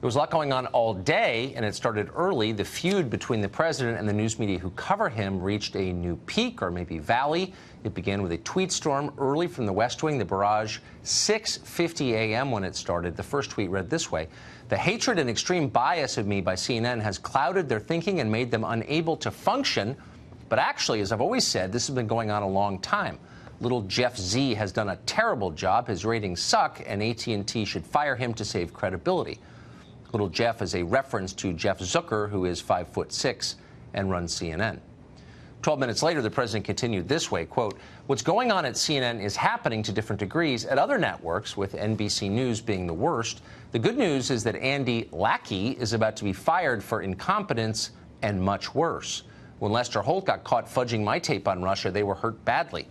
There was a lot going on all day, and it started early. The feud between the president and the news media who cover him reached a new peak, or maybe valley. It began with a tweet storm early from the West Wing, the barrage, 6:50 a.m. when it started. The first tweet read this way: "The hatred and extreme bias of me by CNN has clouded their thinking and made them unable to function. But actually, as I've always said, this has been going on a long time. Little Jeff Z has done a terrible job. His ratings suck, and AT&T should fire him to save credibility." Little Jeff is a reference to Jeff Zucker, who is 5'6" and runs CNN. 12 minutes later, the president continued this way, quote, "What's going on at CNN is happening to different degrees at other networks, with NBC News being the worst. The good news is that Andy Lackey is about to be fired for incompetence, and much worse. When Lester Holt got caught fudging my tape on Russia, they were hurt badly."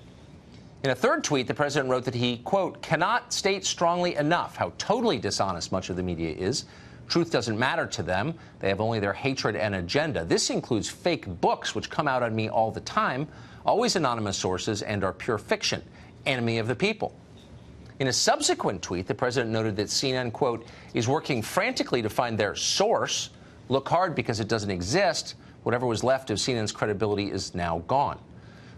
In a third tweet, the president wrote that he, quote, "cannot state strongly enough how totally dishonest much of the media is. Truth doesn't matter to them. They have only their hatred and agenda. This includes fake books, which come out on me all the time, always anonymous sources, and are pure fiction. Enemy of the people." In a subsequent tweet, the president noted that CNN, quote, "is working frantically to find their source. Look hard because it doesn't exist. Whatever was left of CNN's credibility is now gone."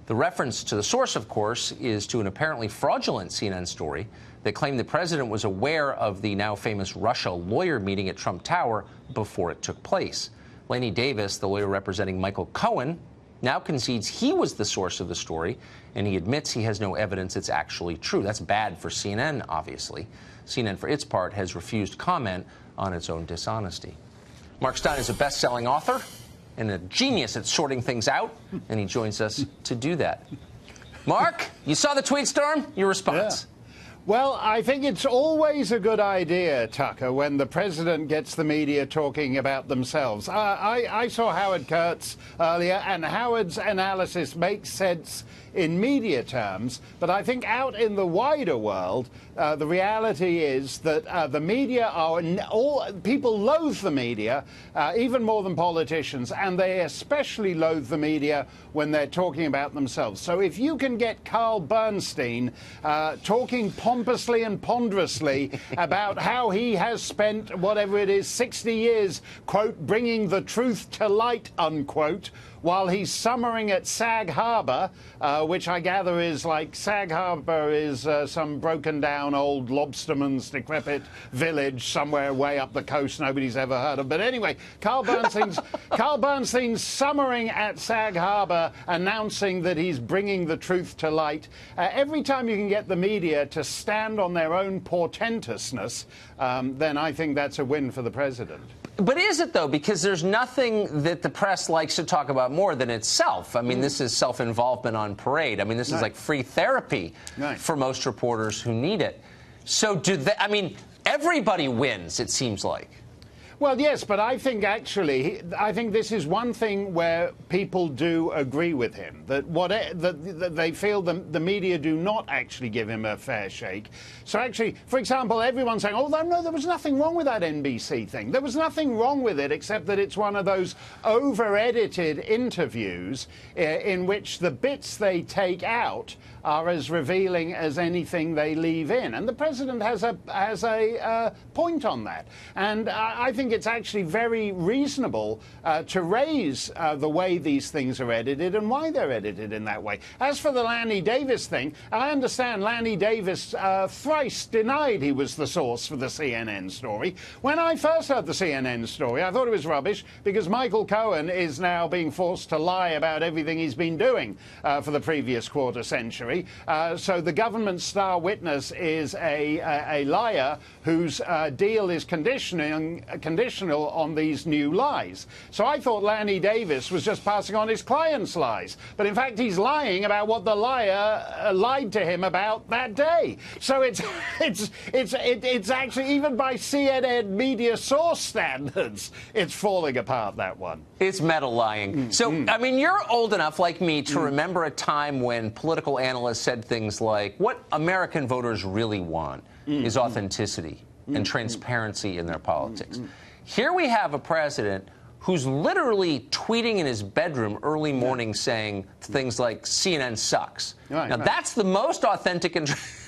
The reference to the source, of course, is to an apparently fraudulent CNN story that claimed the president was aware of the now famous Russia lawyer meeting at Trump Tower before it took place. Laney Davis, the lawyer representing Michael Cohen, now concedes he was the source of the story, and he admits he has no evidence it's actually true. That's bad for CNN, obviously. CNN, for its part, has refused comment on its own dishonesty. Mark Steyn is a best-selling author and a genius at sorting things out, and he joins us to do that. Mark, you saw the tweet storm? Your response? Yeah. Well, I think it's always a good idea, Tucker, when the president gets the media talking about themselves. I saw Howard Kurtz earlier, and Howard's analysis makes sense in media terms, but I think out in the wider world, the reality is that the media are people loathe the media even more than politicians, and they especially loathe the media when they're talking about themselves. So if you can get Carl Bernstein talking pompously and ponderously about how he has spent whatever it is 60 years, quote, bringing the truth to light, unquote, while he's summering at Sag Harbor, which I gather is like Sag Harbor is some broken down old lobsterman's decrepit village somewhere way up the coast nobody's ever heard of. But anyway, Carl Bernstein's summering at Sag Harbor, announcing that he's bringing the truth to light. Every time you can get the media to stand on their own portentousness, then I think that's a win for the president. But is it, though? Because there's nothing that the press likes to talk about more than itself. I mean, this is self-involvement on parade. I mean, this is like free therapy for most reporters who need it. So I mean, everybody wins, it seems like. Well, yes, but I think actually, I think this is one thing where people do agree with him, that they feel the media do not actually give him a fair shake. So actually, for example, everyone's saying, oh, no, there was nothing wrong with that NBC thing. There was nothing wrong with it, except that it's one of those over-edited interviews in which the bits they take out are as revealing as anything they leave in. And the president has a point on that. And I think it's actually very reasonable to raise the way these things are edited and why they're edited in that way. As for the Lanny Davis thing, I understand Lanny Davis thrice denied he was the source for the CNN story. When I first heard the CNN story, I thought it was rubbish because Michael Cohen is now being forced to lie about everything he's been doing for the previous quarter century. So the government star witness is a liar whose deal is conditional on these new lies. So I thought Lanny Davis was just passing on his client's lies, but in fact he's lying about what the liar lied to him about that day. So it's actually, even by CNN media source standards, it's falling apart, that one. It's meta lying. So I mean, you're old enough like me to remember a time when political analysts said things like, what American voters really want is authenticity and transparency in their politics. Here we have a president who's literally tweeting in his bedroom early morning saying things like CNN sucks. Now, that's the most authentic and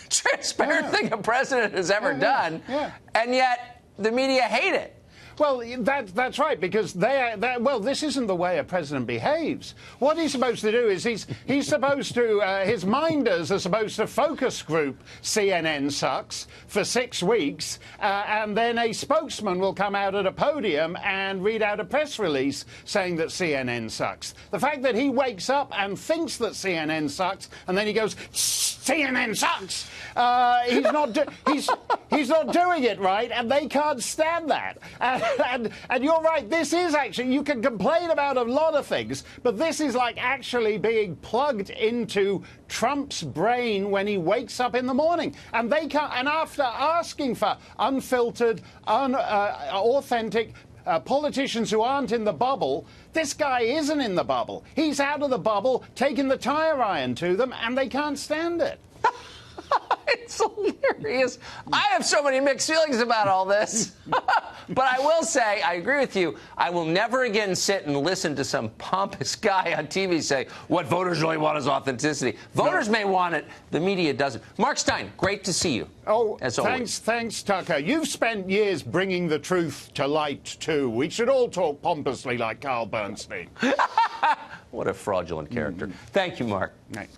transparent thing a president has ever done, and yet the media hate it. Well, that's right, because well, this isn't the way a president behaves. What he's supposed to do is he's supposed to, his minders are supposed to focus group CNN sucks for 6 weeks, and then a spokesman will come out at a podium and read out a press release saying that CNN sucks. The fact that he wakes up and thinks that CNN sucks, and then he goes, CNN sucks, he's not doing it right, and they can't stand that. And you're right, this is actually, you can complain about a lot of things, but this is like actually being plugged into Trump's brain when he wakes up in the morning. And they can't, and after asking for unfiltered, authentic politicians who aren't in the bubble, this guy isn't in the bubble. He's out of the bubble, taking the tire iron to them, and they can't stand it. It's hilarious. I have so many mixed feelings about all this. But I will say, I agree with you. I will never again sit and listen to some pompous guy on TV say, what voters really want is authenticity. Voters may want it. The media doesn't. Mark Steyn, great to see you. Oh, as always. Thanks, Tucker. You've spent years bringing the truth to light, too. We should all talk pompously like Carl Bernstein. What a fraudulent character. Thank you, Mark. Nice.